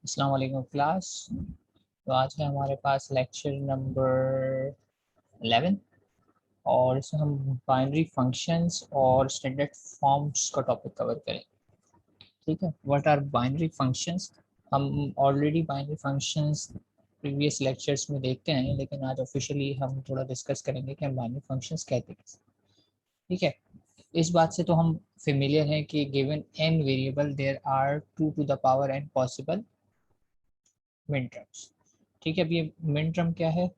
अस्सलाम वालेकुम क्लास। तो आज है हमारे पास लेक्चर नंबर 11 और इसमें हम बाइनरी फंक्शंस और स्टैंडर्ड फॉर्म्स का टॉपिक कवर करेंगे। ठीक है, व्हाट आर बाइनरी फंक्शंस। हम already binary functions previous lectures में देखते हैं, लेकिन आज ऑफिशियली हम थोड़ा डिस्कस करेंगे कि हम बाइनरी फंक्शंस कहते हैं। ठीक है, इस बात से तो हम फेमिलियर हैं कि given n variable there are 2 to the power n possible min terms. ठीक है, अब ये मिन टर्म क्या है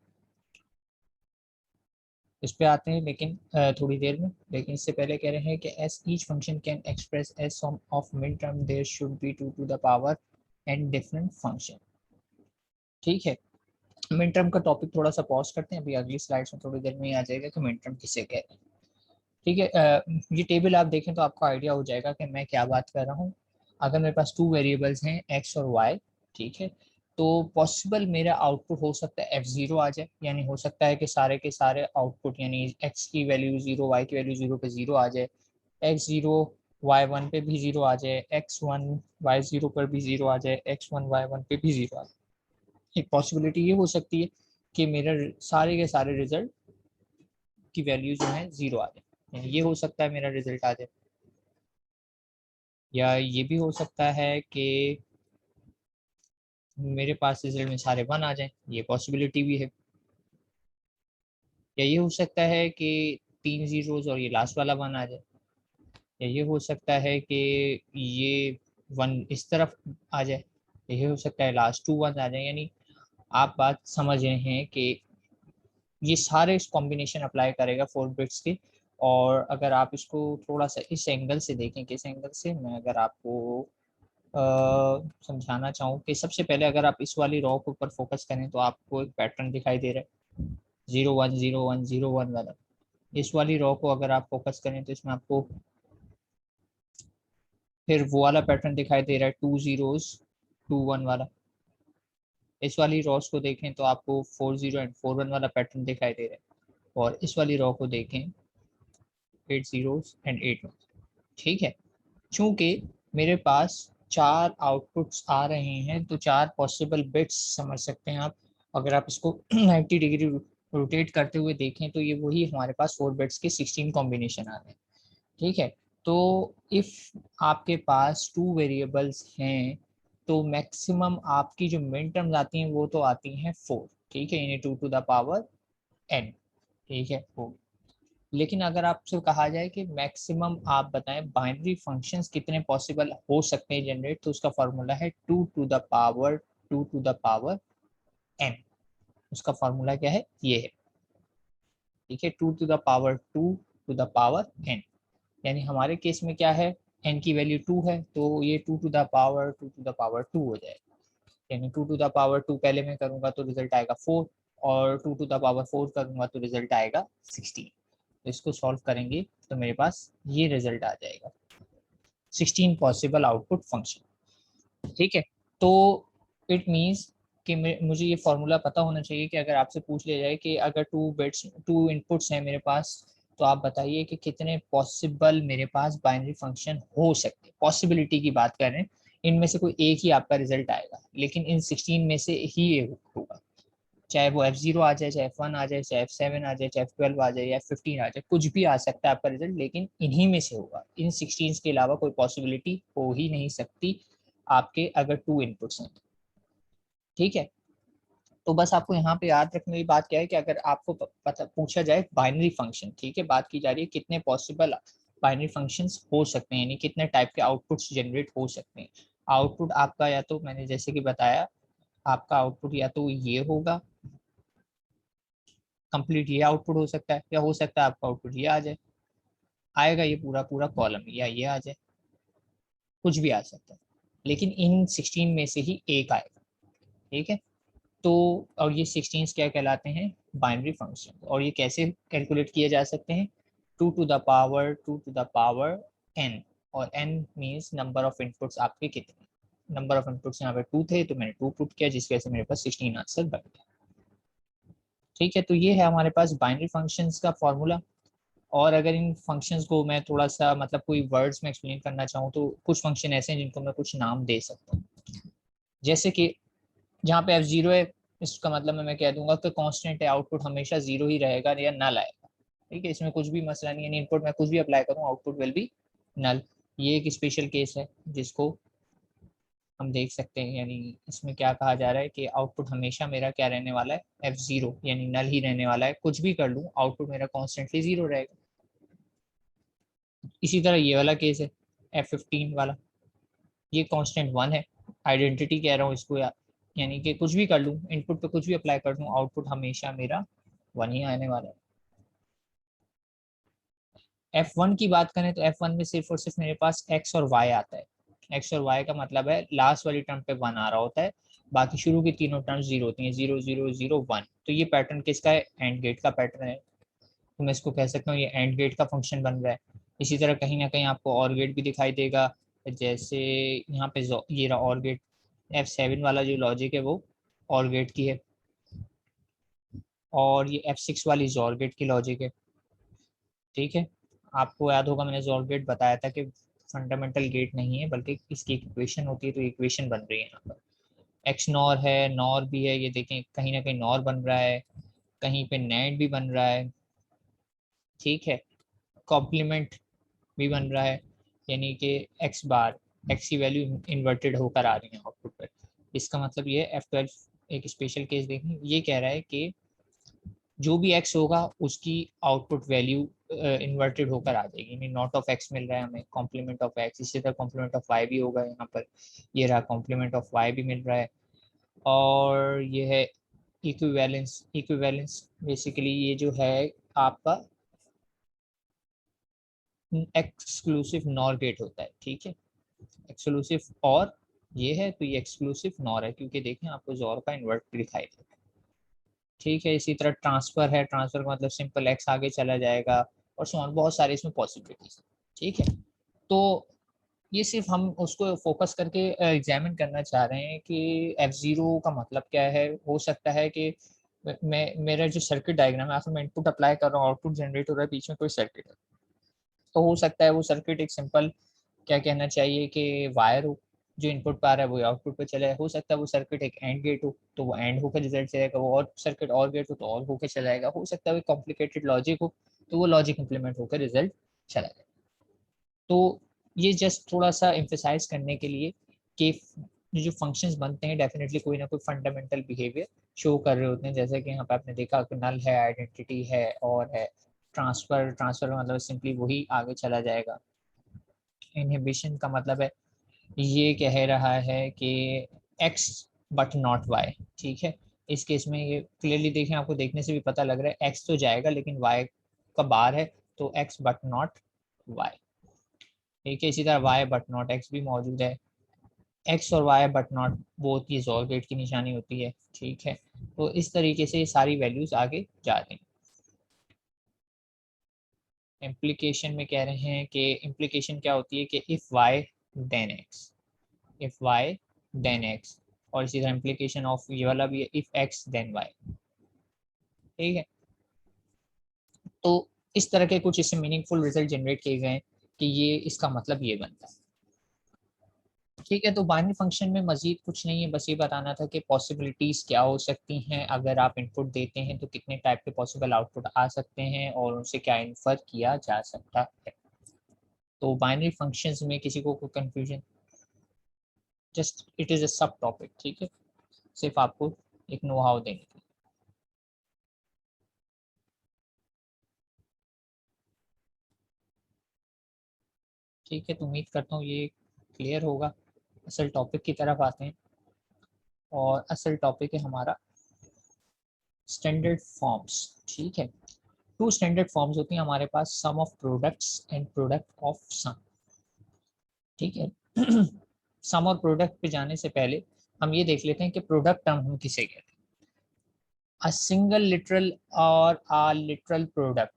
इस पे आते हैं, लेकिन थोड़ी देर में। लेकिन इससे पहले कह रहे हैं कि as each function can express as sum of min term there should be 2 to the power n different function. ठीक है, मिन टर्म का टॉपिक थोड़ा सा पॉज करते हैं, अभी अगली स्लाइड्स में थोड़ी देर में ही आ जाएगा कि मिन टर्म किसे कहते हैं। ठीक है, ये टेबल आप देखें तो आपको आइडिया हो जाएगा कि मैं क्या बात कर रहा हूँ। अगर मेरे पास टू वेरिएबल्स हैं एक्स और वाई, ठीक है, तो पॉसिबल मेरा आउटपुट हो सकता है F0 आ जाए, यानी हो सकता है कि सारे के सारे आउटपुट यानी एक्स की वैल्यू 0, वाई की वैल्यू 0 पे 0 आ जाए, x0 y1 पे भी 0 आ जाए, x1 y0 पर भी 0 आ जाए, x1 y1 पे भी 0 आ जाए। एक पॉसिबिलिटी ये हो सकती है कि मेरा सारे के सारे रिजल्ट की वैल्यू जो है 0 आ जाए, यानी ये हो सकता है मेरा रिजल्ट आ जाए। या ये भी हो सकता है कि मेरे पास रिजल्ट में सारे 1 आ जाए, ये पॉसिबिलिटी भी है। या ये हो सकता है कि 3 जीरोज और ये लास्ट वाला 1 आ जाए। या ये हो सकता है कि ये 1 इस तरफ आ जाए। ये हो सकता है लास्ट 2 1 आ जाए। यानी आप बात समझ रहे हैं कि ये सारे इस कॉम्बिनेशन अप्लाई करेगा 4 बिट्स के। और अगर आप इसको थोड़ा सा इस एंगल से देखें, किस एंगल से, मैं अगर आपको समझाना चाहूँ कि सबसे पहले अगर आप इस वाली रॉ के ऊपर फोकस करें तो आपको एक पैटर्न दिखाई दे रहा है 0 1 0 1 0 1 वाला। इस वाली रॉ को अगर आप फोकस करें तो इसमें आपको फिर वो वाला पैटर्न दिखाई दे रहा है 2 जीरोस 2 1 वाला। इस वाली रॉस को देखें तो आपको 4 0 एंड 4 1 वाला पैटर्न दिखाई दे रहा है। और इस वाली रॉ को देखें 8 जीरोस एंड 8 1। ठीक है, चूंकि मेरे पास 4 आउटपुट्स आ रहे हैं तो 4 पॉसिबल बिट्स समझ सकते हैं आप। अगर आप इसको 90 डिग्री रोटेट करते हुए देखें तो ये वही हमारे पास 4 बिट्स के 16 कॉम्बिनेशन आ रहे हैं। ठीक है, तो इफ आपके पास टू वेरिएबल्स हैं तो मैक्सिमम आपकी जो मिन टर्म्स आती हैं वो तो आती हैं 4। ठीक है, यानी 2 टू द पावर n। ठीक है, वो। लेकिन अगर आपसे कहा जाए कि मैक्सिमम आप बताएं बाइनरी फंक्शंस कितने पॉसिबल हो सकते हैं जनरेट, तो उसका फॉर्मूला है 2 टू द पावर n। उसका फॉर्मूला क्या है, ये है। ठीक है, 2 to the power 2 to the power n। यानी हमारे केस में क्या है, n की वैल्यू 2 है तो ये 2 टू द पावर 2 हो जाएगा। यानी 2 टू द पावर 2 पहले मैं करूंगा तो रिजल्ट आएगा 4, और 2 टू द पावर 4 करूंगा तो रिजल्ट आएगा 16। तो इसको सॉल्व करेंगे तो मेरे पास ये रिजल्ट आ जाएगा 16 पॉसिबल आउटपुट फंक्शन। ठीक है, तो इट मीन्स कि मुझे ये फॉर्मूला पता होना चाहिए कि अगर आपसे पूछ लिया जाए कि अगर 2 इनपुट्स हैं मेरे पास तो आप बताइए कि कितने पॉसिबल मेरे पास बाइनरी फंक्शन हो सकते हैं। पॉसिबिलिटी की बात कर रहे हैं, इनमें से कोई एक ही आपका रिजल्ट आएगा, लेकिन इन 16 में से ही एक होगा। चाहे वो F0 आ जाए, चाहे F1 आ जाए, चाहे F7 आ जाए, चाहे F12 आ जाए या F15 आ जाए, कुछ भी आ सकता है आपका रिजल्ट, लेकिन इन्हीं में से होगा। इन 16 के अलावा कोई पॉसिबिलिटी हो ही नहीं सकती आपके अगर 2 इनपुट्स हैं। ठीक है, तो बस आपको यहाँ पे याद रखने की बात क्या है कि अगर आपको पता पूछा जाए बाइनरी फंक्शन, ठीक है, बात की जा रही है कितने पॉसिबल बाइनरी फंक्शंस हो सकते हैं, यानी कितने टाइप के आउटपुट्स जनरेट हो सकते हैं। आउटपुट आपका या तो मैंने जैसे कि बताया, आपका आउटपुट या तो ये होगा, कंप्लीट ये आउटपुट हो सकता है, या हो सकता है आपका आउटपुट ये आ जाए, आएगा ये पूरा पूरा कॉलम, या ये आ जाए, कुछ भी आ सकता है, लेकिन इन 16 में से ही एक आएगा। ठीक है, तो और ये 16 क्या कहलाते हैं, बाइनरी फंक्शन। और ये कैसे कैलकुलेट किए जा सकते हैं, 2 टू द पावर n। और n means number of inputs आपके कितने। नंबर ऑफ इनपुट्स यहाँ पे 2 थे तो मैंने 2 पुट किया, जिसकी वजह से मेरे पास 16 आंसर बन गया। ठीक है, तो ये है हमारे पास बाइनरी फंक्शंस का फॉर्मूला। और अगर इन फंक्शंस को मैं थोड़ा सा मतलब कोई वर्ड्स में एक्सप्लेन करना चाहूँ तो कुछ फंक्शन ऐसे हैं जिनको मैं कुछ नाम दे सकता हूँ। जैसे कि जहाँ पे F0 है, इसका मतलब मैं कह दूंगा कि कांस्टेंट है, आउटपुट हमेशा 0 ही रहेगा या नल आएगा। ठीक है, इसमें कुछ भी मसला नहीं है, इनपुट में कुछ भी अप्लाई करूँ आउटपुट विल बी नल। ये एक स्पेशल केस है जिसको हम देख सकते हैं, यानी इसमें क्या कहा जा रहा है कि आउटपुट हमेशा मेरा क्या रहने वाला है, F0 यानी नल ही रहने वाला है, कुछ भी कर लूँ आउटपुट मेरा कॉन्स्टेंटली 0 रहेगा। इसी तरह ये वाला केस है F15 वाला, ये कांस्टेंट 1 है, आइडेंटिटी कह रहा हूँ इसको यानी कि कुछ भी कर लूँ, इनपुट पे कुछ भी अप्लाई कर दूँ, आउटपुट हमेशा मेरा 1 ही आने वाला है। F1 की बात करें तो F1 में सिर्फ और सिर्फ मेरे पास x और y आता है। x और y का मतलब है लास्ट वाली टर्म पे 1 आ रहा होता है, बाकी शुरू की तीनों टर्म 0 होती हैं, 0 0 0 1। तो ये पैटर्न किसका है, एंड गेट का पैटर्न है, तो मैं इसको कह सकता हूँ ये एंड गेट का फंक्शन बन रहा है। इसी तरह कहीं ना कहीं आपको और गेट भी दिखाई देगा, जैसे यहाँ पे ये रहा और गेट, F7 वाला जो लॉजिक है वो और गेट की है, और ये F6 वाली जोर गेट की लॉजिक है। ठीक है, आपको याद होगा मैंने जोर गेट बताया था कि फंडामेंटल गेट नहीं है बल्कि इसकी इक्वेशन होती है, तो इक्वेशन बन रही है यहाँ पर। एक्स नॉर है, नॉर भी है, ये देखें कहीं ना कहीं नॉर बन रहा है, कहीं पे नेट भी बन रहा है। ठीक है, कॉम्प्लीमेंट भी बन रहा है, यानी कि एक्स बार, एक्स की वैल्यू इन्वर्टेड होकर आ रही है आउटपुट पर। इसका मतलब ये F12 एक स्पेशल केस देखें, ये कह रहा है कि जो भी एक्स होगा उसकी आउटपुट वैल्यू इन्वर्टेड होकर आ जाएगी, यानी नॉट ऑफ एक्स मिल रहा है हमें, कॉम्प्लीमेंट ऑफ एक्स, इसी तरह कॉम्प्लीमेंट ऑफ वाई भी होगा यहाँ पर, ये रहा कॉम्प्लीमेंट ऑफ वाई भी मिल रहा है। और ये है इक्विवेलेंस, इक्विवेलेंस बेसिकली ये जो है आपका एक्सक्लूसिव नॉर गेट होता है। ठीक है, एक्सक्लूसिव और ये है, तो ये एक्सक्लूसिव नॉर है क्योंकि देखें आपको जोर का इन्वर्ट दिखाई देता है। ठीक है, इसी तरह ट्रांसफर है, ट्रांसफर का मतलब सिंपल एक्स आगे चला जाएगा, और सो ऑन, बहुत सारे इसमें पॉसिबिलिटीज। ठीक है, तो ये सिर्फ हम उसको फोकस करके एग्जामिन करना चाह रहे हैं कि F0 का मतलब क्या है। हो सकता है कि मैं मेरा जो सर्किट डायग्राम है, मैं इनपुट अप्लाई कर रहा हूँ, आउटपुट जनरेट हो रहा है, बीच में कोई सर्किट है, तो हो सकता है वो सर्किट एक सिंपल क्या कहना चाहिए कि वायर हो, जो इनपुट पर आ रहा है वो आउटपुट पे चला है। हो सकता है वो सर्किट एक एंड गेट हो, तो वो एंड होकर रिजल्ट चलेगा, वो और सर्किट और गेट हो तो और होकर चलाएगा। हो सकता है वो कॉम्प्लिकेटेड लॉजिक हो, तो वो लॉजिक इंप्लीमेंट होकर रिजल्ट चला जाए। तो ये जस्ट थोड़ा सा एम्फेसाइज करने के लिए कि जो फंक्शंस बनते हैं डेफिनेटली कोई ना कोई फंडामेंटल बिहेवियर शो कर रहे होते हैं, जैसे कि यहाँ पे आपने देखा कि नल है, आइडेंटिटी है और है ट्रांसफर, ट्रांसफर का मतलब सिंपली वही आगे चला जाएगा। इनहिबिशन का मतलब है ये कह रहा है कि x बट नॉट y। ठीक है, इस केस में ये क्लियरली देखें, आपको देखने से भी पता लग रहा है x तो जाएगा लेकिन y का बार है, तो x बट नॉट y। ठीक है, इसी तरह y बट नॉट x भी मौजूद है, x और y बट नॉट बोथ, ये जोर गेट की निशानी होती है। ठीक है, तो इस तरीके से ये सारी वैल्यूज आगे जा रही हैं। इम्प्लीकेशन में कह रहे हैं कि इम्प्लीकेशन क्या होती है कि if y then x, if y then x, और इसी तरह इम्प्लीकेशन ऑफ ये वाला भी है इफ x देन y। ठीक है, तो इस तरह के कुछ इससे मीनिंगफुल रिजल्ट जनरेट किए गए हैं कि ये इसका मतलब ये बनता है। ठीक है, तो बाइनरी फंक्शन में मजीद कुछ नहीं है, बस ये बताना था कि पॉसिबिलिटीज क्या हो सकती हैं, अगर आप इनपुट देते हैं तो कितने टाइप के पॉसिबल आउटपुट आ सकते हैं और उनसे क्या इन्फर किया जा सकता है। तो बाइनरी फंक्शंस में किसी को कोई confusion, just it is a सब टॉपिक। ठीक है, सिर्फ आपको एक नो हाउ देने के लिए। ठीक है, तो उम्मीद करता हूँ ये क्लियर होगा। असल टॉपिक की तरफ आते हैं, और असल टॉपिक है हमारा स्टैंडर्ड फॉर्म्स। ठीक है, टू स्टैंडर्ड फॉर्म्स होती हैं हमारे पास, sum of products and product of sum. ठीक है, सम और प्रोडक्ट पे जाने से पहले हम ये देख लेते हैं कि प्रोडक्ट टर्म हम किसे कहते हैं। अ सिंगल लिटरल और अ लिटरल प्रोडक्ट,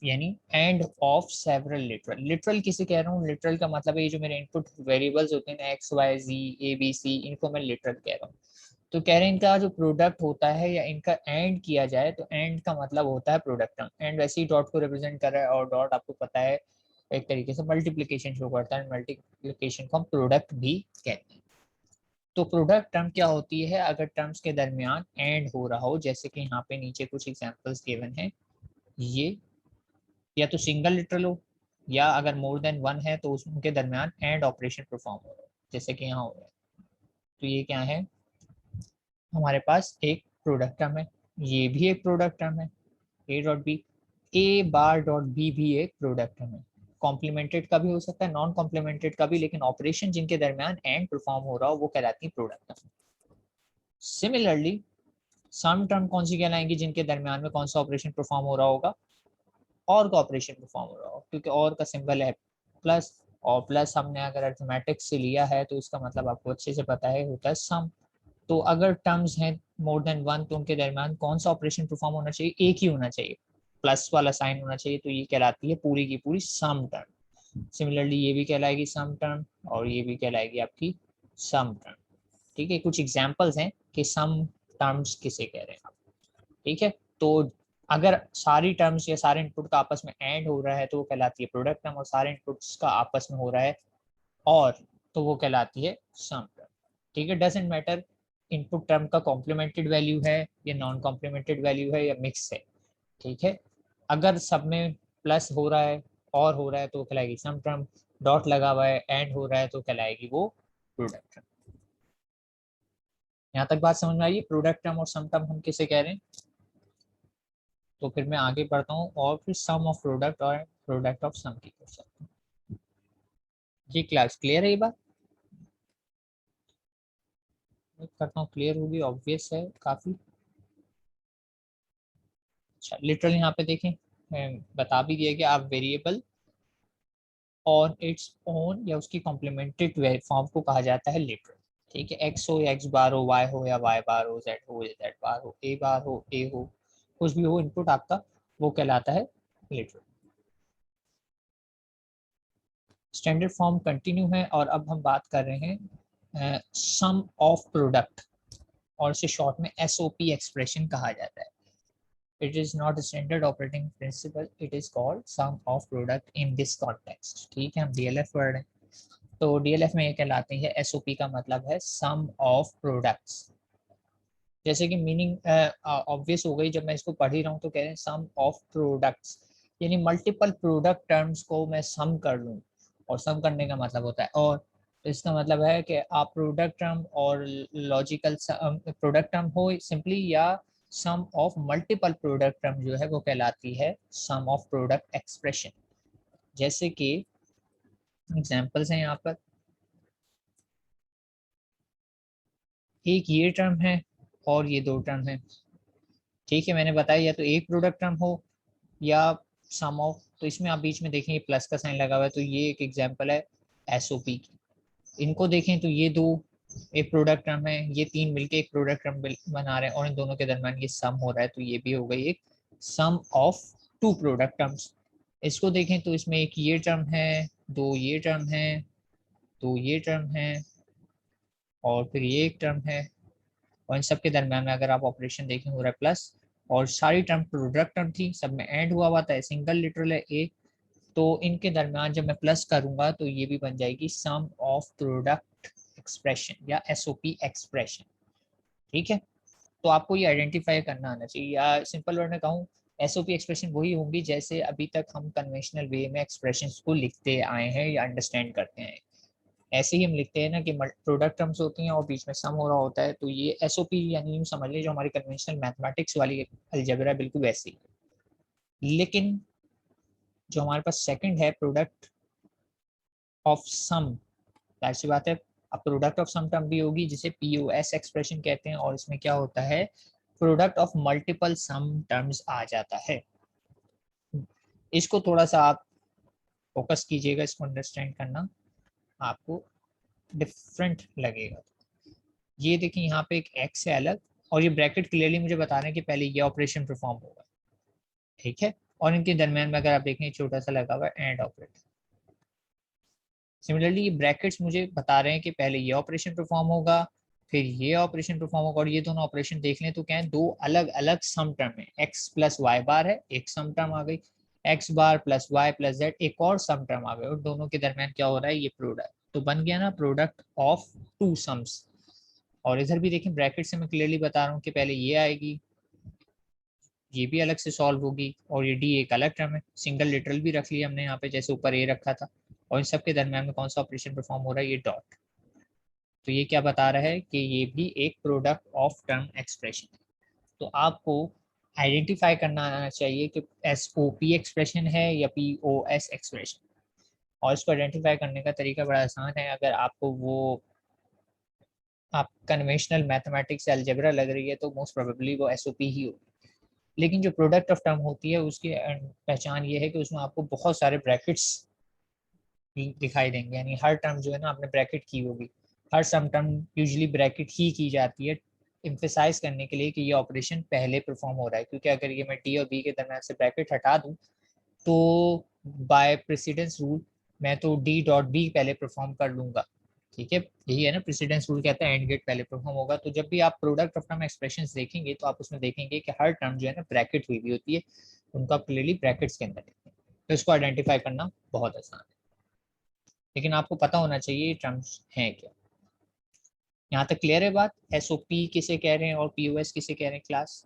यानी end of several literal. Literal किसे कह रहा हूँ, लिटरल का मतलब है ये जो मेरे इनपुट वेरिएबल्स होते हैं ना, X Y Z A B C, इनको मैं लिटरल कह रहा हूँ। तो कह रहे हैं इनका जो प्रोडक्ट होता है या इनका एंड किया जाए, तो एंड का मतलब होता है प्रोडक्ट टर्म। एंड वैसे ही डॉट को रिप्रेजेंट कर रहा है, और डॉट आपको पता है एक तरीके से मल्टीप्लीकेशन शो करता है, मल्टीप्लीकेशन को हम प्रोडक्ट भी कहते हैं। तो प्रोडक्ट टर्म क्या होती है, अगर टर्म्स के दरमियान एंड हो रहा हो, जैसे कि यहाँ पे नीचे कुछ एग्जांपल्स गिवन है, ये या तो सिंगल लिटरल हो, या अगर मोर देन वन है तो उनके दरमियान एंड ऑपरेशन परफॉर्म हो रहा है, जैसे कि यहाँ हो रहा है। तो ये क्या है, हमारे पास एक प्रोडक्ट टर्म है, ये भी एक प्रोडक्ट टर्म है, A dot B, A bar dot B भी एक प्रोडक्ट टर्म है। कॉम्प्लीमेंटेड का भी हो सकता है, नॉन कॉम्प्लीमेंटेड का भी, लेकिन ऑपरेशन जिनके दरमियान एंड परफॉर्म हो रहा हो वो कहलाती है प्रोडक्ट टर्म। सिमिलरली सम टर्म कौन सी कहलाएंगी, जिनके दरमियान में कौन सा ऑपरेशन परफॉर्म हो रहा होगा, और का ऑपरेशन परफॉर्म हो रहा हो, क्योंकि और का सिंबल है प्लस, और प्लस हमने अगर अर्थमेटिक से लिया है तो इसका मतलब आपको अच्छे से पता है होता है सम। तो अगर टर्म्स हैं मोर देन वन तो उनके दरमियान कौन सा ऑपरेशन परफॉर्म होना चाहिए, एक ही होना चाहिए, प्लस वाला साइन होना चाहिए, तो ये कहलाती है पूरी की पूरी सम टर्म। सिमिलरली ये भी कहलाएगी सम टर्म, और ये भी कहलाएगी आपकी सम टर्म। ठीक है, कुछ एग्जांपल्स हैं कि सम टर्म्स किसे कह रहे हैं आप। ठीक है, तो अगर सारी टर्म्स या सारे इनपुट का आपस में एंड हो रहा है तो वो कहलाती है प्रोडक्ट टर्म, और सारे इनपुट्स का आपस में हो रहा है और, तो वो कहलाती है सम टर्म। ठीक है, डजंट मैटर इनपुट टर्म का कॉम्प्लीमेंटेड वैल्यू है या नॉन कॉम्प्लीमेंटेड वैल्यू है या मिक्स है। ठीक है, अगर सब में प्लस हो रहा है और हो रहा है तो कहलाएगी सम टर्म, डॉट लगा हुआ है एंड हो रहा है तो कहलाएगी वो प्रोडक्ट टर्म। यहाँ तक बात समझ में आई, प्रोडक्ट टर्म और सम टर्म हम किसे कह रहे हैं। तो फिर मैं आगे बढ़ता हूँ और फिर सम ऑफ प्रोडक्ट और प्रोडक्ट ऑफ सम की क्वेश्चन। ये क्लास क्लियर है, ये बात करता हूँ क्लियर होगी, ऑब्वियस है काफी। अच्छा, लिटरल यहाँ पे देखें, बता भी दिया कि आप वेरिएबल ऑन इट्स ओन या उसकी कॉम्प्लीमेंटेड फॉर्म को कहा जाता है लिटरल। ठीक है, एक्स हो या एक्स बार हो, वाई हो या वाई बार हो, जेड हो या जेड बार हो, ए बार हो ए हो, कुछ भी हो इनपुट आपका, वो कहलाता है लिटरल। स्टैंडर्ड फॉर्म कंटिन्यू है और अब हम बात कर रहे हैं सम ऑफ प्रोडक्ट, और इसे शॉर्ट में एसओपी एक्सप्रेशन कहा जाता है। It is not standard operating principle, it is called sum of product in this context. ठीक है, हम डीएलएफ पढ़ रहे हैं, तो डीएलएफ में ये कहलाते हैं, एसओपी का मतलब है सम ऑफ प्रोडक्ट्स। जैसे कि मीनिंग ऑब्वियस हो गई, जब मैं इसको पढ़ ही रहा हूँ तो कह रहे हैं सम ऑफ प्रोडक्ट्स, यानी मल्टीपल प्रोडक्ट टर्म्स को मैं सम कर लूँ, और सम करने का मतलब होता है और, तो इसका मतलब है कि आप प्रोडक्ट टर्म और लॉजिकल प्रोडक्ट टर्म हो सिंपली, या सम ऑफ मल्टीपल प्रोडक्ट टर्म जो है वो कहलाती है सम ऑफ प्रोडक्ट एक्सप्रेशन। जैसे कि एग्जांपल्स हैं यहाँ पर, एक ये टर्म है और ये दो टर्म है। ठीक है, मैंने बताया या तो एक प्रोडक्ट टर्म हो या सम ऑफ, तो इसमें आप बीच में देखेंगे प्लस का साइन लगा हुआ है, तो ये एक एग्जांपल है एसओपी की। इनको देखें तो ये दो एक प्रोडक्ट टर्म है, ये तीन मिलके एक प्रोडक्ट टर्म बना रहे हैं, और इन दोनों के दरम्यान ये सम हो रहा है, तो ये भी हो गई एक सम ऑफ टू प्रोडक्ट टर्म्स। इसको देखें तो इसमें एक ये टर्म है, दो ये टर्म है, दो ये टर्म है, और फिर ये एक टर्म है, और इन सब के दरम्यान में अगर आप ऑपरेशन देखें हो रहा है प्लस, और सारी टर्म प्रोडक्ट टर्म थी, सब में एंड हुआ हुआ था, सिंगल लिटरल है ए, तो इनके दरम्यान जब मैं प्लस करूंगा तो ये भी बन जाएगी सम ऑफ प्रोडक्ट एक्सप्रेशन या एसओपी एक्सप्रेशन। ठीक है, तो आपको ये आइडेंटिफाई करना आना चाहिए, या सिंपल वर्ड में कहूँ, एसओपी एक्सप्रेशन वही होंगी जैसे अभी तक हम कन्वेंशनल वे में एक्सप्रेशंस को लिखते आए हैं या अंडरस्टैंड करते हैं, ऐसे ही हम लिखते हैं ना कि प्रोडक्ट टर्म्स होती हैं और बीच में सम हो रहा होता है, तो ये एसओपी यानी यूं समझ लीजिए जो हमारी कन्वेंशनल मैथमेटिक्स वाली अलजेब्रा है बिल्कुल वैसी ही। लेकिन जो हमारे पास सेकंड है प्रोडक्ट ऑफ सम, जाहिर सी बात है अब प्रोडक्ट ऑफ सम टर्म भी होगी जिसे पीओएस एक्सप्रेशन कहते हैं, और इसमें क्या होता है, product of multiple sum terms आ जाता है। इसको थोड़ा सा आप फोकस कीजिएगा, इसको अंडरस्टैंड करना आपको डिफरेंट लगेगा। ये देखिए यहाँ पे एक एक्स है अलग, और ये ब्रैकेट क्लियरली मुझे बता रहे हैं कि पहले ये ऑपरेशन परफॉर्म होगा। ठीक है, और इनके दरमियान में अगर आप देखें छोटा सा लगा हुआ है एंड ऑपरेटर। सिमिलरली ये ब्रैकेट्स मुझे बता रहे हैं कि पहले ये ऑपरेशन परफॉर्म होगा, फिर ये ऑपरेशन परफॉर्म होगा, और ये दोनों ऑपरेशन देख लें तो क्या है, दो अलग अलग सम टर्म है, एक्स प्लस वाई बार है एक सम टर्म आ गई, x bar plus Y plus Z एक और सम टर्म आ गई, और दोनों के दरमियान क्या हो रहा है, ये प्रोडक्ट, तो बन गया ना प्रोडक्ट ऑफ टू सम्स। और इधर भी देखें ब्रैकेट से मैं क्लियरली बता रहा हूँ कि पहले ये आएगी, ये भी अलग से सॉल्व होगी, और ये डी एक अलग टर्म है, सिंगल लिटरल भी रख लिया हमने यहाँ पे जैसे ऊपर ए रखा था, और इन सब के दरम्यान में कौन सा ऑपरेशन परफॉर्म हो रहा है, ये डॉट। तो ये क्या बता रहा है कि ये भी एक प्रोडक्ट ऑफ टर्म एक्सप्रेशन है। तो आपको आइडेंटिफाई करना आना चाहिए कि एस ओ पी एक्सप्रेशन है या पी ओ एस एक्सप्रेशन। और इसको आइडेंटिफाई करने का तरीका बड़ा आसान है। अगर आपको वो आप कन्वेंशनल मैथमेटिक्स या अलजेब्रा लग रही है तो मोस्ट प्रोबेबली वो एस ओ पी ही होगी। लेकिन जो प्रोडक्ट ऑफ टर्म होती है उसकी पहचान ये है कि उसमें आपको बहुत सारे ब्रैकेट्स दिखाई देंगे, यानी हर टर्म जो है ना आपने ब्रैकेट की होगी। हर सम टर्म यूजुअली ब्रैकेट ही की जाती है इम्फेसाइज करने के लिए कि ये ऑपरेशन पहले परफॉर्म हो रहा है, क्योंकि अगर ये मैं डी और बी के दरम्यान से ब्रैकेट हटा दूं तो बाय प्रेसिडेंस रूल मैं तो डी डॉट बी पहले परफॉर्म कर लूंगा। ठीक है, यही है ना, प्रेसिडेंस रूल कहता है एंड गेट पहले परफॉर्म होगा। तो जब भी आप प्रोडक्ट ऑफ टर्म एक्सप्रेशंस देखेंगे तो आप उसमें देखेंगे कि हर टर्म जो है ना ब्रैकेट हुई हुई होती है, उनको आप क्लियरली ब्रैकेट्स के अंदर देखेंगे। तो इसको आइडेंटिफाई करना बहुत आसान है, लेकिन आपको पता होना चाहिए ये टर्म्स हैं क्या। यहाँ तक क्लियर है बात? एसओपी किसे कह रहे हैं और पीओएस किसे कह रहे हैं क्लास?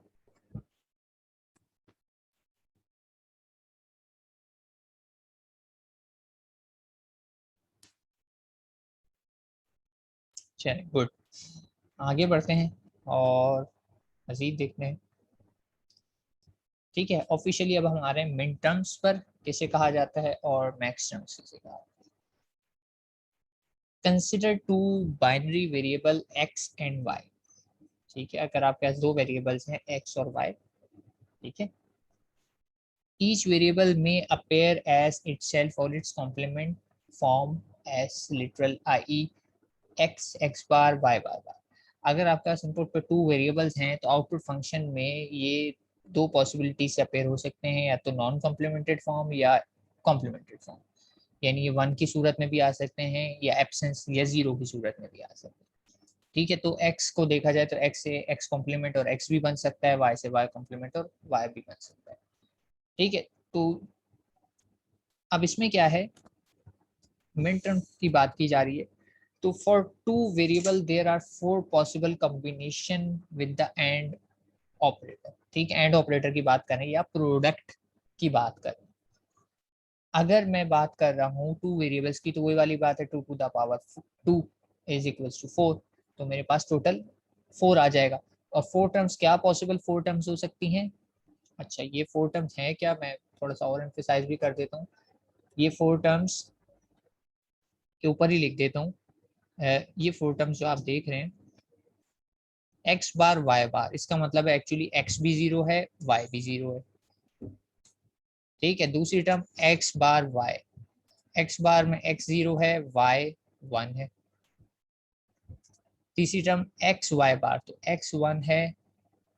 चलिए गुड, आगे बढ़ते हैं और मजीद देखते हैं। ठीक है, ऑफिशियली अब हम आ रहे हैं मिन टर्म्स पर, किसे कहा जाता है, और मैक्स टर्म्स किसे कहा जाता है। Consider two binary variable X and Y. ठीक है, अगर आपके पास दो वेरिएबल्स हैं एक्स और वाई, ठीक है, each variable may appear as itself or its complement form as literal, i.e. x x bar y bar bar। अगर आपके पास इनपुट पे टू वेरिएबल्स हैं तो आउटपुट फंक्शन में ये दो पॉसिबिलिटी से अपेयर हो सकते हैं, या तो नॉन कॉम्प्लीमेंटेड फॉर्म या कॉम्प्लीमेंटेड फॉर्म। यानी ये वन की सूरत में भी आ सकते हैं या एब्सेंस या जीरो की सूरत में भी आ सकते हैं। ठीक है, तो x को देखा जाए तो x से x कॉम्प्लीमेंट और x भी बन सकता है, y से y कॉम्प्लीमेंट और y भी बन सकता है। ठीक है, तो अब इसमें क्या है, मिन टर्म की बात की जा रही है। तो for two variable there are four possible combination with the and operator. ठीक है, एंड ऑपरेटर की बात कर रहे हैं या प्रोडक्ट की बात कर रहे हैं। अगर मैं बात कर रहा हूँ टू वेरिएबल्स की तो वही वाली बात है, two to the power two is equals to four. तो मेरे पास टोटल फोर आ जाएगा। और फोर टर्म्स क्या पॉसिबल फोर टर्म्स हो सकती हैं? अच्छा, ये फोर टर्म्स हैं क्या, मैं थोड़ा सा और एम्फेसाइज भी कर देता हूँ। ये फोर टर्म्स के ऊपर ही लिख देता हूँ। ये फोर टर्म्स जो आप देख रहे हैं, एक्स बार वाई बार, इसका मतलब है एक्चुअली एक्स भी जीरो है वाई भी जीरो है। ठीक है, दूसरी टर्म एक्स बार वाई, एक्स बार में एक्स जीरो है वाई वन है। तीसरी टर्म एक्स वाई बार, तो एक्स वन है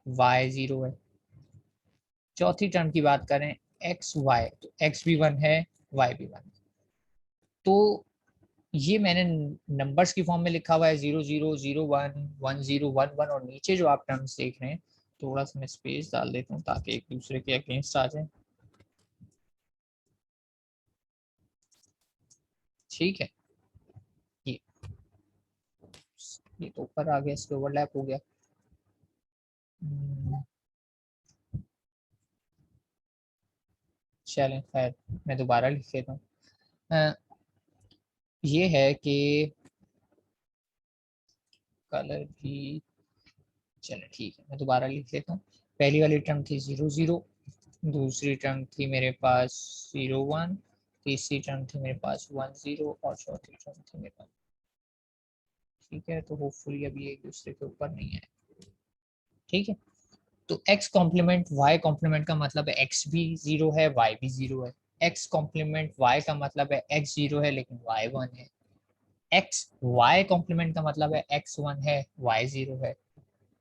वाई जीरो है। चौथी टर्म की बात करें एक्स वाई, तो एक्स भी वन है वाई भी वन। तो ये मैंने नंबर्स की फॉर्म में लिखा हुआ है, 00 01 10 11 और नीचे जो आप टर्म्स देख रहे हैं, थोड़ा सा मैं स्पेस डाल देता हूँ ताकि एक दूसरे के अगेंस्ट आ जाए। ठीक है, ये ये तो ऊपर आ गया, इसके ओवरलैप हो गया। चलें खैर, मैं दोबारा लिख लेता हूँ। अ, ये है कि कलर भी, चलो ठीक है मैं दोबारा लिख लेता हूँ। पहली वाली टर्म थी 00, दूसरी टर्म थी मेरे पास 01, तीसरी टर्म थी मेरे पास 10 और चौथी टर्म थी मेरे पास। ठीक है, तो होपफुली अभी एक दूसरे के ऊपर नहीं है। ठीक है, तो x कॉम्प्लीमेंट y कॉम्प्लीमेंट का मतलब है x भी जीरो है y भी जीरो है। x कॉम्प्लीमेंट y का मतलब है x जीरो है लेकिन y वन है। x y कॉम्प्लीमेंट का मतलब है x वन है y जीरो है।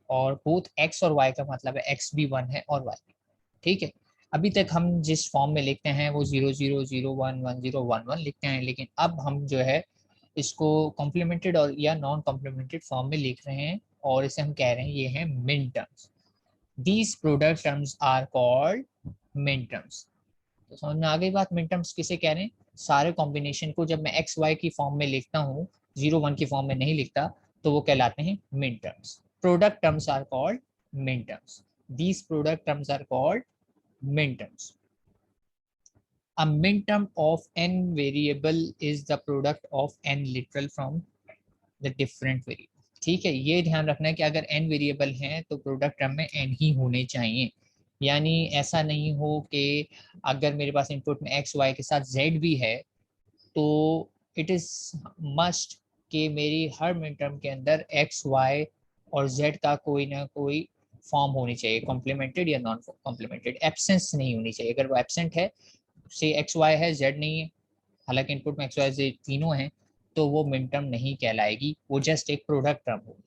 और बोथ x और y का मतलब है x भी वन है और y। ठीक है, अभी तक हम जिस फॉर्म में लिखते हैं वो 00 01 10 11 लिखते हैं, लेकिन अब हम जो है इसको कॉम्प्लीमेंटेड और या नॉन कॉम्प्लीमेंटेड फॉर्म में लिख रहे हैं, और इसे हम कह रहे हैं ये है min terms. These product terms are called min terms. तो समझ में आ गई बात, मिन टर्म्स किसे कह रहे हैं? सारे कॉम्बिनेशन को जब मैं एक्स वाई की फॉर्म में लिखता हूँ, 01 की फॉर्म में नहीं लिखता, तो वो कहलाते हैं min terms. Product terms are called min terms. These product terms are called min terms. A minterm of n variable is the product of n literal from the different variable। ठीक है, ये ध्यान रखना है कि अगर n वेरिएबल हैं तो प्रोडक्ट टर्म में n ही होने चाहिए। यानी ऐसा नहीं हो कि अगर मेरे पास इनपुट में x y के साथ z भी है तो इट इज मस्ट कि मेरी हर मिन टर्म के अंदर x y और z का कोई ना कोई फॉर्म होनी चाहिए, कॉम्प्लीमेंटेड या नॉन कॉम्प्लीमेंटेड। एब्सेंस नहीं होनी चाहिए। अगर वो एब्सेंट है, से एक्स वाई है जेड नहीं है, हालांकि इनपुट में एक्स वाई जेड तीनों हैं, तो वो मिन टर्म नहीं कहलाएगी, वो जस्ट एक प्रोडक्ट टर्म होगी।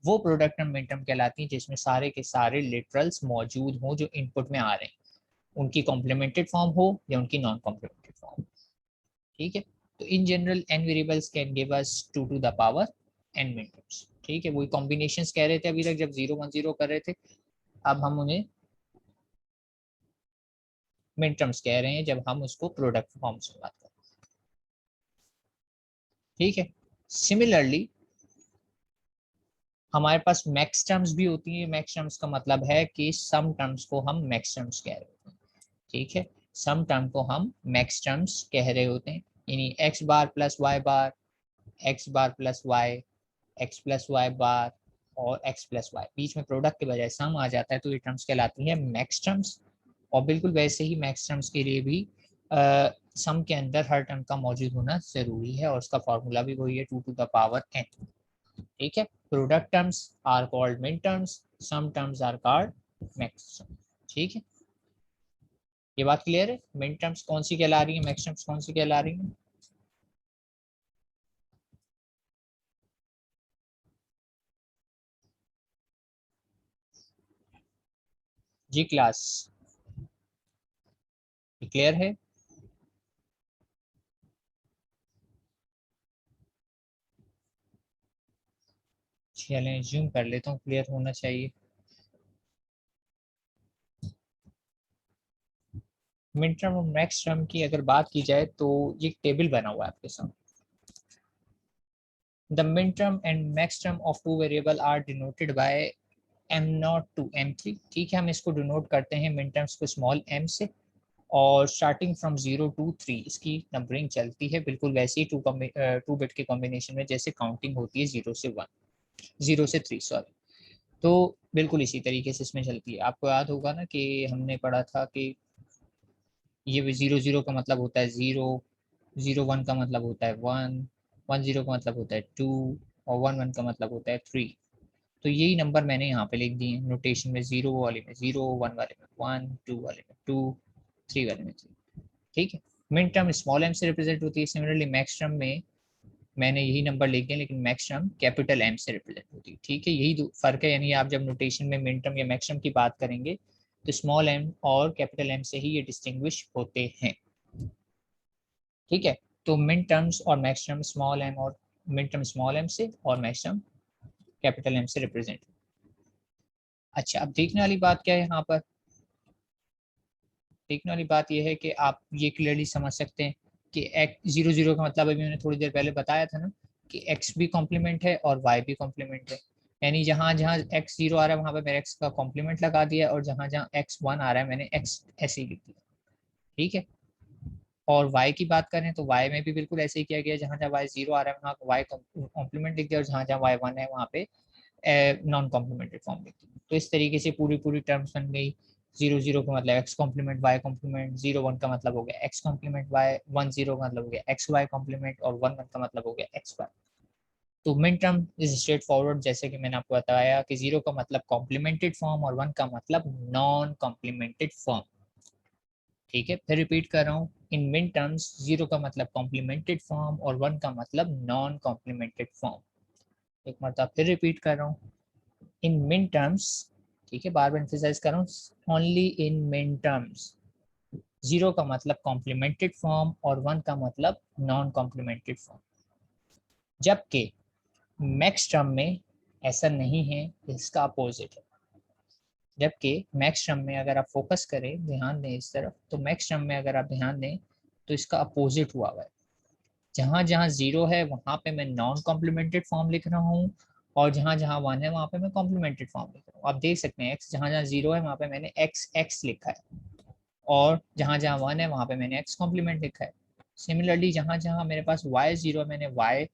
वो प्रोडक्ट टर्म मिन टर्म कहलाती है जिसमें सारे के सारे लिटरल्स मौजूद हों जो इनपुट में आ रहे हैं, उनकी कॉम्प्लीमेंटेड फॉर्म हो या उनकी नॉन कॉम्प्लीमेंटेड फॉर्म। ठीक है, तो in general n variables can give us 2 to the power n min terms. ठीक है, वही कॉम्बिनेशंस कह रहे थे अभी तक जब 0 1 0 कर रहे थे, अब हम उन्हें मिन टर्म्स कह रहे हैं जब हम उसको प्रोडक्ट फॉर्म से बात करते हैं। ठीक है, सिमिलरली हमारे पास मैक्स टर्म्स भी होती है। मैक्स टर्म्स का मतलब है कि सम टर्म्स को हम मैक्स टर्म्स कह रहे होते हैं। ठीक है, सम टर्म को हम मैक्स टर्म्स कह रहे होते हैं, यानी X bar plus Y bar, X bar plus Y, X plus Y bar और एक्स प्लस वाई, बीच में प्रोडक्ट के बजाय सम आ जाता है तो ये टर्म्स कहलाती है मैक्स टर्म्स। और बिल्कुल वैसे ही मैक्स टर्म्स के लिए भी सम के अंदर हर टर्म का मौजूद होना जरूरी है और उसका फॉर्मूला भी वही है 2 टू द पावर n। ठीक है, product terms are called min terms, sum terms are called max terms. ठीक है, ये बात क्लियर है? मिन टर्म्स कौन सी कहला रही है, मैक्स टर्म्स कौन सी कहला रही है? जी क्लास, क्लियर है? चलें ज्यूम कर लेता हूँ क्लियर होना चाहिए। मिड टर्म और मैक्स टर्म की अगर बात की जाए तो ये टेबल बना हुआ है आपके सामने। The mid term and max term of two variable are denoted by m0 to m3। ठीक है, हम इसको डिनोट करते हैं मिड टर्म्स को स्मॉल m से, और स्टार्टिंग फ्रॉम 0 टू 3 इसकी नंबरिंग चलती है बिल्कुल वैसे ही टू बिट के कॉम्बिनेशन में जैसे काउंटिंग होती है 0 से 1, 0 से 3 सॉरी। तो बिल्कुल इसी तरीके से इसमें चलती है। आपको याद होगा ना कि हमने पढ़ा था कि ये 0 0 का मतलब होता है 0, 0 1 का मतलब होता है 1, 1 0 का मतलब होता है 2 और 1 1 का मतलब होता है 3। तो यही नंबर मैंने यहाँ पे लिख दिए हैं नोटेशन में, 0 वाले में 0, 1 वाले में 1, 2 वाले में 2, 3 वाले में 3। ठीक है, मिड टर्म स्मॉल m से रिप्रेजेंट होती है। सिमिलरली मैक्स टर्म में मैंने यही नंबर लिख दिया, लेकिन मैक्स टर्म कैपिटल M से रिप्रेजेंट होती है। ठीक है, यही फर्क है। यानी आप जब नोटेशन में मिड टर्म या मैक्स टर्म की बात करेंगे तो स्मॉल m और कैपिटल M से ही ये डिस्टिंग्विश होते हैं। ठीक है, तो मिड टर्म्स और मैक्स टर्म स्मॉल m और मिड टर्म स्मॉल m से और मैक्स टर्म कैपिटल M से रिप्रेजेंट। अच्छा, अब देखने वाली बात क्या है यहाँ पर? देखने वाली बात यह है कि आप ये क्लियरली समझ सकते हैं कि एक्स 0 0 का मतलब अभी मैंने थोड़ी देर पहले बताया था ना कि x भी कॉम्प्लीमेंट है और y भी कॉम्प्लीमेंट है। यानी जहां जहां x 0 आ रहा है वहां पे मैंने x का कॉम्प्लीमेंट लगा दिया, और जहां जहां x 1 आ रहा है मैंने x ऐसे ही लिख दिया। ठीक है, और y की बात करें तो y में भी बिल्कुल ऐसे ही किया गया, जहां जहां y 0 आ रहा है वहाँ y कॉम्प्लीमेंट लिख दिया, और जहां जहां y 1 है वहाँ पे नॉन कॉम्प्लीमेंटेड फॉर्म लिखती है। तो इस तरीके से पूरी पूरी टर्म्स बन गई। 0 0 का मतलब x कॉम्प्लीमेंट y कॉम्प्लीमेंट, 0 1 का मतलब हो गया x कॉम्प्लीमेंट y, 1 0 का मतलब हो गया x y कॉम्प्लीमेंट, और 1 1 का मतलब हो गया x y। तो mid term is straight forward, जैसे कि मैंने आपको बताया कि 0 का मतलब कॉम्प्लीमेंटेड फॉर्म और 1 का मतलब नॉन कॉम्प्लीमेंटेड फॉर्म। ठीक है, फिर रिपीट कर रहा हूँ, इन मिड टर्म्स 0 का मतलब कॉम्प्लीमेंटेड फॉर्म और 1 का मतलब नॉन कॉम्प्लीमेंटेड फॉर्म। एक मतलब फिर रिपीट कर रहा हूँ, इन मिन टर्म्स, ठीक है बार बार एम्फेसाइज कर रहा हूँ, ओनली इन मिन टर्म्स 0 का मतलब कॉम्प्लीमेंटेड फॉर्म और 1 का मतलब नॉन कॉम्प्लीमेंटेड फॉर्म। जबकि मैक्स टर्म में ऐसा नहीं है, इसका अपोजिट है। जबकि मैक्स टर्म में अगर आप फोकस करें, ध्यान दें इस तरफ, तो मैक्स टर्म में अगर आप ध्यान दें तो इसका अपोजिट हुआ हुआ है। जहां जहां 0 है वहां पे मैं नॉन कॉम्प्लीमेंटेड फॉर्म लिख रहा हूँ, और जहाँ जहाँ 1 है वहाँ पे मैं कॉम्प्लीमेंटेड फॉर्म लिख रहा हूँ। आप देख सकते हैं x जहाँ जहाँ 0 है वहाँ पे मैंने x लिखा है, और जहाँ जहाँ 1 है वहाँ पे मैंने x कॉम्प्लीमेंट लिखा है। सिमिलरली जहाँ जहाँ मेरे पास y 0 है मैंने y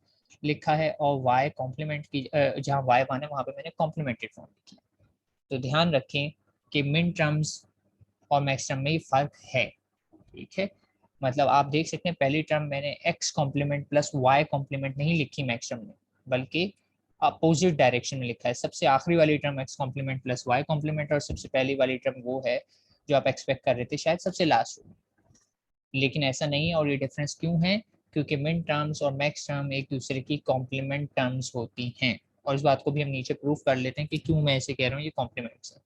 लिखा है, और y कॉम्प्लीमेंट की जहाँ y 1 है वहाँ पे मैंने कॉम्प्लीमेंटेड फॉर्म लिखी है। तो ध्यान रखें कि मिन टर्म्स और मैक्स टर्म में ही फर्क है, ठीक है। मतलब आप देख सकते हैं पहली टर्म मैंने x complement plus y complement नहीं लिखी मैक्स टर्म में, बल्कि अपोजिट डायरेक्शन में लिखा है। सबसे आखिरी वाली term x complement plus y complement, और सबसे पहली वाली टर्म वो है जो आप एक्सपेक्ट कर रहे थे शायद सबसे लास्ट में, लेकिन ऐसा नहीं है। और ये डिफरेंस क्यों है? क्योंकि मिन टर्म्स और मैक्स टर्म एक दूसरे की कॉम्प्लीमेंट टर्म्स होती हैं, और इस बात को भी हम नीचे प्रूफ कर लेते हैं कि क्यों मैं ऐसे कह रहा हूँ ये कॉम्प्लीमेंट्स है,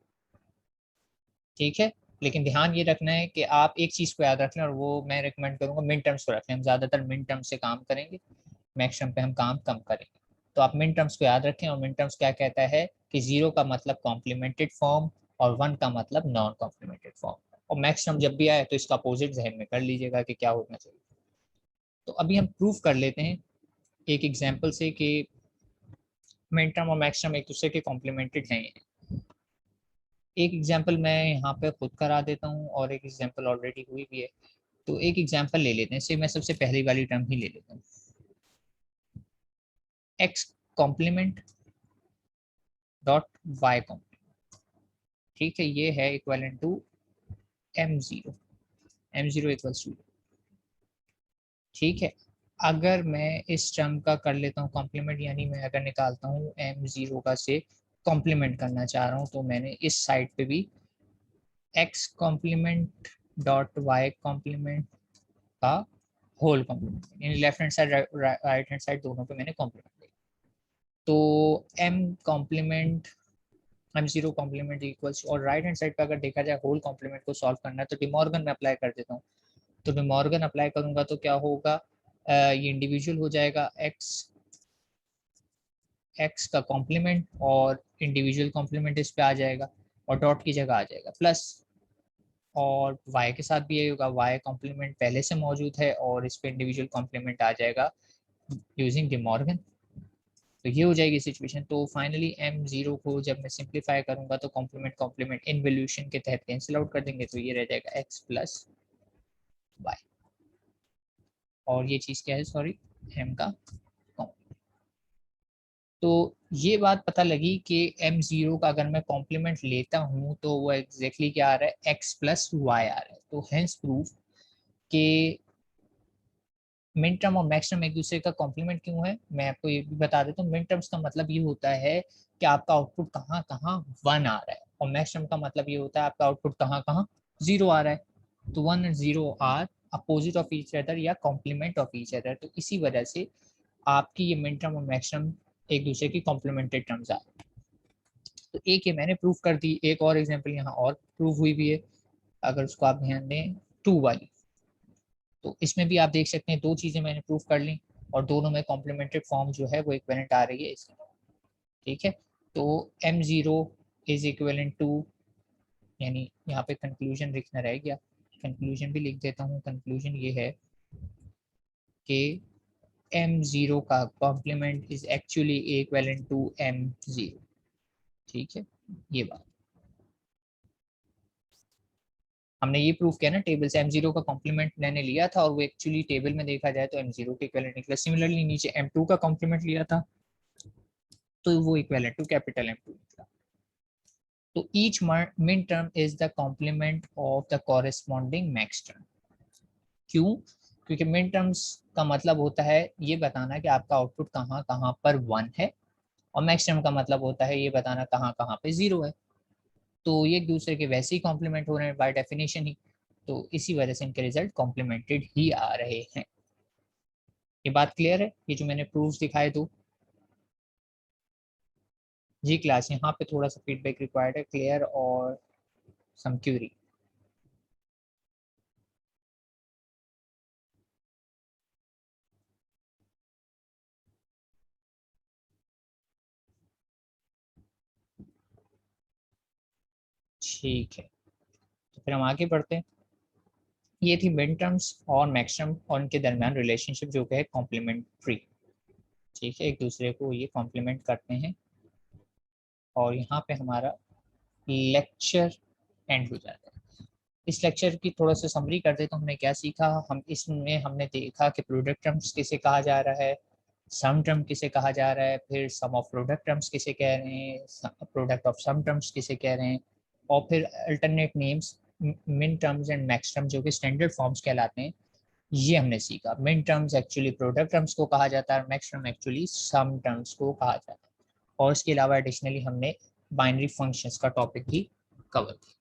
ठीक है। लेकिन ध्यान ये रखना है कि आप एक चीज को याद रखना, और वो मैं रिकमेंड करूंगा मिन टर्म्स को रखना। हम ज्यादातर मिन टर्म्स से काम करेंगे, मैक्स टर्म पे हम काम कम करेंगे। तो आप मिन टर्म्स को याद रखें, और मिन टर्म्स क्या कहता है कि 0 का मतलब कॉम्प्लीमेंटेड फॉर्म और 1 का मतलब नॉन कॉम्प्लीमेंटेड फॉर्म। और मैक्स टर्म जब भी आए तो इसका अपोजिट जहन में कर लीजिएगा कि क्या होना चाहिए। तो अभी हम प्रूफ कर लेते हैं एक एग्जाम्पल से कि मिन टर्म और मैक्स टर्म एक दूसरे के कॉम्प्लीमेंटेड हैं। एक एग्जाम्पल मैं यहाँ पे खुद करा देता हूँ, और एक एग्जाम्पल ऑलरेडी हुई भी है। तो एक एग्जाम्पल ले लेते हैं, से मैं सबसे पहली वाली टर्म ही ले लेता हूँ, X complement dot Y complement, ठीक है। ये है equivalent to m0 equals to, ठीक है। अगर मैं इस टर्म का कर लेता हूँ कॉम्प्लीमेंट, यानी मैं अगर निकालता हूँ m0 का से कॉम्प्लीमेंट करना चाह रहा हूँ, तो मैंने इस साइड पे भी x complement dot Y complement का होल कॉम्प्लीमेंट, यानी left hand side right hand side दोनों पे मैंने कॉम्प्लीमेंट दिया। तो m0 कॉम्प्लीमेंट इक्वल्स, और राइट हैंड साइड पे अगर देखा जाए होल कॉम्प्लीमेंट को सॉल्व करना है तो डिमॉर्गन में अप्लाई कर देता हूँ। तो डिमॉर्गन अप्लाई करूंगा तो क्या होगा, ये इंडिविजुअल हो जाएगा x का कॉम्प्लीमेंट, और इंडिविजुअल कॉम्प्लीमेंट इस पे आ जाएगा, और डॉट की जगह आ जाएगा प्लस, और y के साथ भी यही होगा, y कॉम्प्लीमेंट पहले से मौजूद है और इस पे इंडिविजुअल कॉम्प्लीमेंट आ जाएगा यूजिंग डिमॉर्गन। तो ये हो जाएगी सिचुएशन। तो फाइनली m0 को जब मैं सिंप्लीफाई करूंगा तो कॉम्प्लीमेंट कॉम्प्लीमेंट इनवल्यूशन के तहत कैंसिल आउट कर देंगे, तो ये रह जाएगा x प्लस वाई, और ये चीज क्या है, सॉरी, m का कॉम्प्लीमेंट। तो ये बात पता लगी कि m0 का अगर मैं कॉम्प्लीमेंट लेता हूँ तो वो एग्जैक्टली क्या आ रहा है, x प्लस वाई आ रहा है। तो हेंस प्रूफ कि मिन टर्म और मैक्स टर्म एक दूसरे का कॉम्प्लीमेंट क्यों है, मैं आपको ये भी बता देता हूँ। मिन टर्म्स का मतलब ये होता है कि आपका आउटपुट कहाँ कहाँ 1 आ रहा है, और मैक्स टर्म का मतलब ये होता है आपका आउटपुट कहाँ कहाँ 0 आ रहा है। तो 1 और 0 are opposite of each other या कॉम्प्लीमेंट ऑफ ईच अदर, तो इसी वजह से आपकी ये मिन टर्म और मैक्स टर्म एक दूसरे की कॉम्प्लीमेंटेड टर्म्स आ रहे हैं। तो एक ये मैंने प्रूफ कर दी, एक और एग्जाम्पल यहाँ और प्रूफ हुई भी है, अगर उसको आप ध्यान दें 2 वाली। तो इसमें भी आप देख सकते हैं दो चीजें मैंने प्रूफ कर ली, और दोनों में कॉम्प्लीमेंटेड फॉर्म जो है वो इक्विवेलेंट आ रही है इसमें, ठीक है। तो m0 इज इक्विवेलेंट टू, यानी यहाँ पे कंक्लूजन लिखना रह गया, कंक्लूजन भी लिख देता हूँ। कंक्लूजन ये है कि m0 का complement is actually equivalent to m0, ठीक है। ये बात हमने ये प्रूफ किया ना टेबल से, m0 का कॉम्प्लीमेंट मैंने लिया था और वो एक्चुअली टेबल में देखा जाए तो m0 के इक्विवेलेंट निकला। सिमिलरली नीचे m2 का कॉम्प्लीमेंट लिया था तो वो इक्विवेलेंट टू कैपिटल M2 निकला। तो each min term is the complement of the corresponding max term. क्यों? क्योंकि मिन टर्म्स का मतलब होता है ये बताना कि आपका आउटपुट कहाँ कहाँ पर 1 है, और मैक्स टर्म का मतलब होता है ये बताना कहाँ कहाँ पे 0 है। तो ये एक दूसरे के वैसे ही कॉम्प्लीमेंट हो रहे हैं बाय डेफिनेशन ही, तो इसी वजह से इनके रिजल्ट कॉम्प्लीमेंटेड ही आ रहे हैं। ये बात क्लियर है, ये जो मैंने प्रूफ दिखाए दो। जी क्लास, यहाँ पे थोड़ा सा फीडबैक रिक्वायर्ड है, क्लियर और सम क्यूरी। ठीक है, तो फिर हम आगे बढ़ते हैं। ये थी मिड टर्म्स और मैक्स टर्म और उनके दरमियान रिलेशनशिप जो कि है कॉम्प्लीमेंट्री, ठीक है, एक दूसरे को ये कॉम्प्लीमेंट करते हैं। और यहाँ पे हमारा लेक्चर एंड हो जाता है। इस लेक्चर की थोड़ा सा समरी कर दे तो हमने क्या सीखा। हम इसमें हमने देखा कि प्रोडक्ट टर्म्स किसे कहा जा रहा है, सम टर्म किसे कहा जा रहा है, फिर सम ऑफ प्रोडक्ट टर्म्स किसे कह रहे हैं, प्रोडक्ट ऑफ सम टर्म्स किसे कह रहे हैं, और फिर अल्टरनेट नेम्स मिन टर्म्स एंड मैक्स टर्म्स जो कि स्टैंडर्ड फॉर्म्स कहलाते हैं, ये हमने सीखा। मिन टर्म्स एक्चुअली प्रोडक्ट टर्म्स को कहा जाता है, max term actually sum terms को कहा जाता है। और इसके अलावा एडिशनली हमने बाइनरी फंक्शंस का टॉपिक भी कवर किया।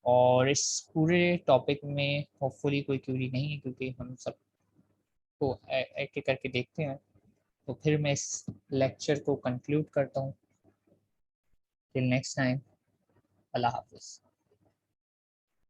और इस पूरे टॉपिक में होपफुली कोई क्यूरी नहीं है, क्योंकि हम सबको एक एक करके देखते हैं। तो फिर मैं इस लेक्चर को कंक्लूड करता हूँ। टिल नेक्स्ट टाइम, अल्लाह हाफिज़।